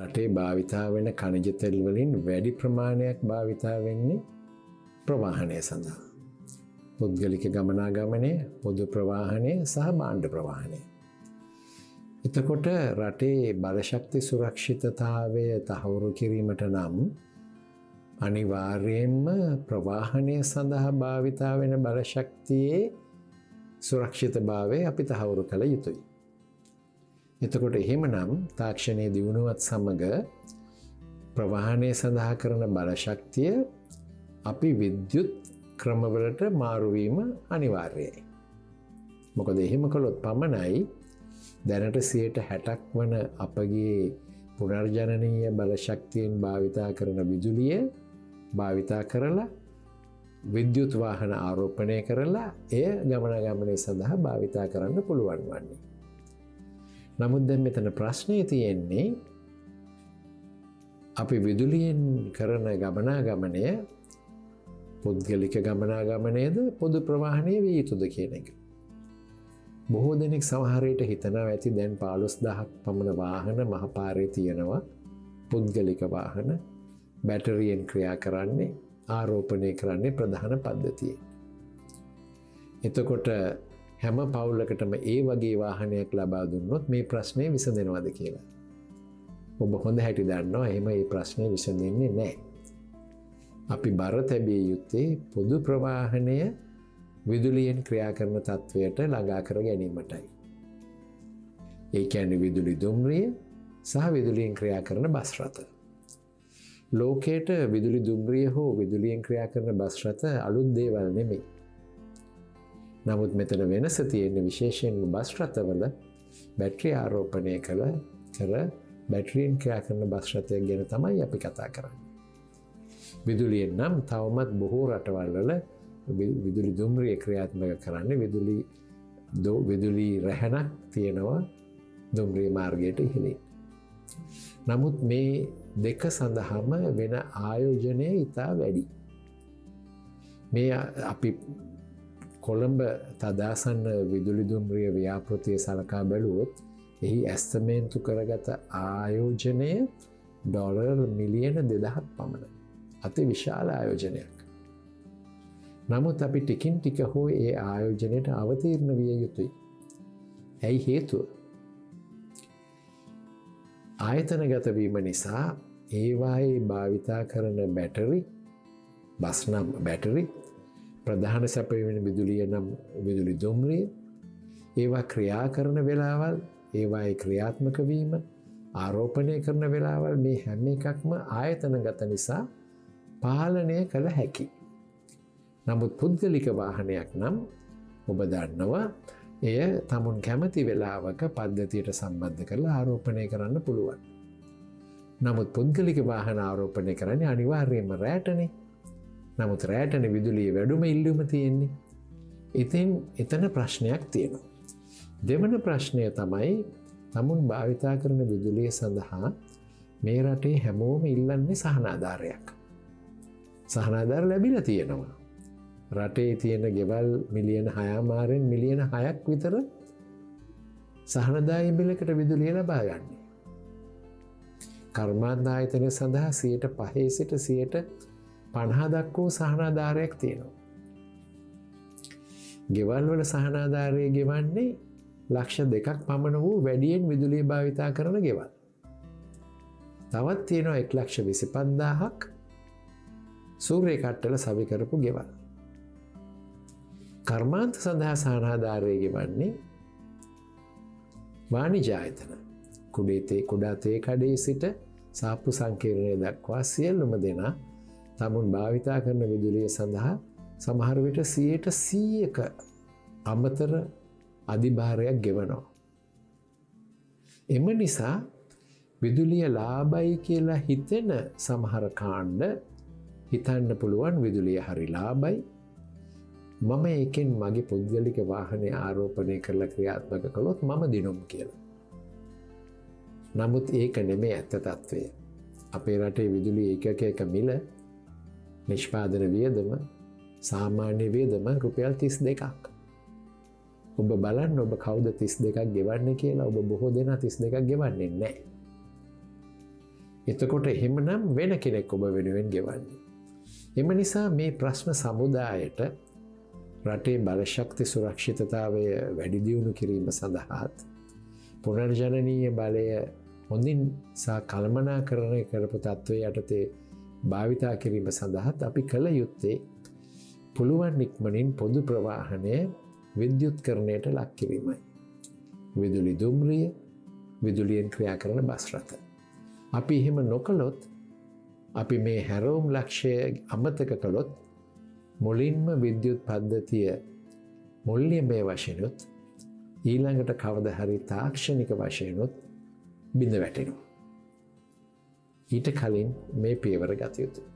රටේ භාවිතා වෙන ඛනිජ තෙල් වලින් වැඩි ප්‍රමාණයක් භාවිතා වෙන්නේ ප්‍රවාහනය සඳහා. පුද්ගලික ගමනාගමනය, පොදු ප්‍රවාහනය සහ භාණ්ඩ ප්‍රවාහනය. එතකොට රටේ බලශක්ති සුරක්ෂිතතාවය තහවුරු කිරීමට නම් අනිවාර්යයෙන්ම ප්‍රවාහනය සඳහා භාවිතා වෙන බලශක්තියේ සුරක්ෂිතභාවය අපි තහවුරු කළ යුතුයි. එතකොට එහෙමනම් තාක්ෂණයේ දියුණුවත් සමග ප්‍රවාහනය සඳහා කරන බලශක්තිය අපි විද්‍යුත් ක්‍රමවලට මාරුවීම අනිවාර්යයි. මොකද එහෙම කළොත් පමණයි දැනට 60% වන අපගේ පුනර්ජනනීය බලශක්තියෙන් භාවිතා කරන විදුලිය භාවිතා කරලා විද්‍යුත් වාහන ආරෝපණය කරලා එය ගමනාගමනය සඳහා භාවිතා කරන්න පුළුවන් වන්නේ. නමුත් දැන් මෙතන ප්‍රශ්නේ තියෙන්නේ අපි විදුලියෙන් කරන ගමනාගමනය පුද්ගලික ගමනාගමනයද පොදු ප්‍රවාහනය විය යුතුද කියන එක. බොහෝ දෙනෙක් සමහරයට හිතනවා ඇති දැන් 15000ක් පමණ වාහන මහපාරේ තියෙනවා. පුද්ගලික වාහන බැටරියෙන් ක්‍රියා කරන්නේ ආරෝපණය කරන්නේ ප්‍රධාන පද්ධතිය. එතකොට හැම පවුලකටම ඒ වගේ වාහනයක් ලබා දුන්නොත් මේ ප්‍රශ්නේ විසඳෙනවද කියලා. ඔබ හොඳ හැටි දන්නවා එහෙම මේ ප්‍රශ්නේ විසඳෙන්නේ නැහැ. අපි බර තැබිය යුත්තේ පොදු ප්‍රවාහනය විදුලියෙන් ක්‍රියා කරන තත්වයට ළඟා කර ගැනීමටයි. ඒ කියන්නේ විදුලි දුම්රිය සහ විදුලියෙන් ක්‍රියා කරන බස් රථ. ලෝකයට විදුලි දුම්රිය හෝ විදුලියෙන් ක්‍රියා කරන බස් රථ අලුත් දේවල් නෙමෙයි. නමුත් මෙතන වෙනස තියෙන්නේ විශේෂයෙන්ම බස් රථවල බැටරි ආරෝපණය කර බැටරියෙන් ක්‍රියා කරන බස් රථයක් ගැන තමයි අපි කතා කරන්නේ. විදුලියෙන් නම් තවමත් බොහෝ රටවල් වල විදුලි දුම්රිය ක්‍රියාත්මක කරන්නේ විදුලි රැහැනක් තියෙනවා දුම්රිය මාර්ගයට ඉහළින්. නමුත් මේ දෙක සඳහාම වෙන ආයෝජනය ඉතා වැඩි. මේ අපි කොළඹ තදාසන්න විදුලි දුම්රිය ව්‍යාපෘතිය සලකා බැලුවොත් එහි ඇස්තමේන්තු කරගත ආයෝජනය ඩොලර් මිලියන 2000ක් පමණ. අති විශාල ආයෝජනයක්. නමුත් අපි ටිකින් ටික හෝ ඒ ආයෝජනයට අවතීර්ණ විය යුතුයි. ඇයි හේතුව? ආයතනගත වීම නිසා ඒවායේ භාවිතා කරන බැටරි බස් නම් බැටරි ප්‍රධාන සැපයවෙන විදුලිය නම් විදුලි දුම්රිය ඒවා ක්‍රියා කරන වෙලාවල් ඒවායේ ක්‍රියාත්මක වීම ආරෝපණය කරන වෙලාවල් මේ හැම එකක්ම ආයතනගත නිසා පාලනය කළ හැකි. නමුත් පුද්ගලික වාහනයක් නම් ඔබ දන්නවා එය තමුන් කැමති වෙලාවක පද්ධතියට සම්බන්ධ කරලා ආරෝපණය කරන්න පුළුවන්. නමුත් පුද්ගලික වාහන ආරෝපණය කරන්නේ අනිවාර්යයෙන්ම රැටනේ. නමුත් රැටනේ විදුලිය වැඩුම ඉල්ලුම තියෙන්නේ. ඉතින් එතන ප්‍රශ්නයක් තියෙනවා. දෙවන ප්‍රශ්නය තමයි තමුන් භාවිතා කරන විදුලිය සඳහා මේ රටේ හැමෝම ඉල්ලන්නේ සහනාධාරයක්. සහනාධාර ලැබිලා තියෙනවා. රටේ තියෙන ගෙවල් මිලියන 6 මිලියන 6ක් විතර සහනදායී බිලකට විදුලිය ලබා ගන්නේ. කර්මාන්ත ආයතන සඳහා 5% සිට 50% දක්වා සහනාධාරයක් තියෙනවා. ගෙවල් වල සහනාධාරය ගෙවන්නේ ලක්ෂ 2ක් පමණ වූ වැඩියෙන් විදුලිය භාවිතා කරන ගෙවල්. තවත් තියෙනවා 1,25,000ක් සූර්ය කට්ටල සවි කරපු ගෙවල්. කර්මාන්ත සඳහා සහනාධාරය ගෙවන්නේ වාණිජ ආයතන. කුඩා තේ කඩේ සිට සාප්පු සංකීර්ණය දක්වා සියලුම දෙනා තමුන් භාවිතා කරන විදුලිය සඳහා සමහර විට 100%ක අමතර අධිභාරයක් ගෙවනවා. එම නිසා විදුලිය ලාභයි කියලා හිතෙන සමහර කාණ්ඩ හිතන්න පුළුවන් විදුලිය හරි ලාභයි. මම ඒකෙන් මගේ පුද්ගලික වාහනය ආරෝපණය කරලා ක්‍රියාත්මක කළොත් මම දිනුම් කියලා. නමුත් ඒක නෙමෙයි ඇත්ත తත්වය. අපේ රටේ විදුලි ඒකක මිල නිෂ්පාදන වියදම සාමාන්‍ය වියදම රුපියල් 32ක්. ඔබ බලන්න ඔබ කවුද 32ක් ගෙවන්නේ කියලා. ඔබ බොහෝ දෙනා 32ක් ගෙවන්නේ නැහැ. එතකොට එහෙමනම් වෙන කෙනෙක් ඔබ වෙනුවෙන් ගෙවන්නේ. එම නිසා මේ ප්‍රශ්න සමුදායට රටේ බලශක්ති සුරක්ෂිතතාවය වැඩි දියුණු කිරීම සඳහාත් පුනර්ජනනීය බලය හොඳින් සහ කළමනාකරණය කරපු තත්ත්වය යටතේ භාවිතා කිරීම සඳහාත් අපි කළ යුත්තේ පුළුවන් ඉක්මනින් පොදු ප්‍රවාහනය විද්‍යුත්කරණයට ලක් කිරීමයි. විදුලි දුම්රිය, විදුලියෙන් ක්‍රියා කරන බස් රථ. අපි එහෙම නොකළොත් අපි මේ හැරවුම් ලක්ෂය අමතක කළොත් මුලින්ම විද්‍යුත් පද්ධතිය මුල්‍යමය වශයෙන්ුත් ඊළඟට කවද හරි තාක්ෂණික වශයෙන්ුත් බිඳ වැටෙනවා. ඊට කලින් මේ පියවර ගත යුතුයි.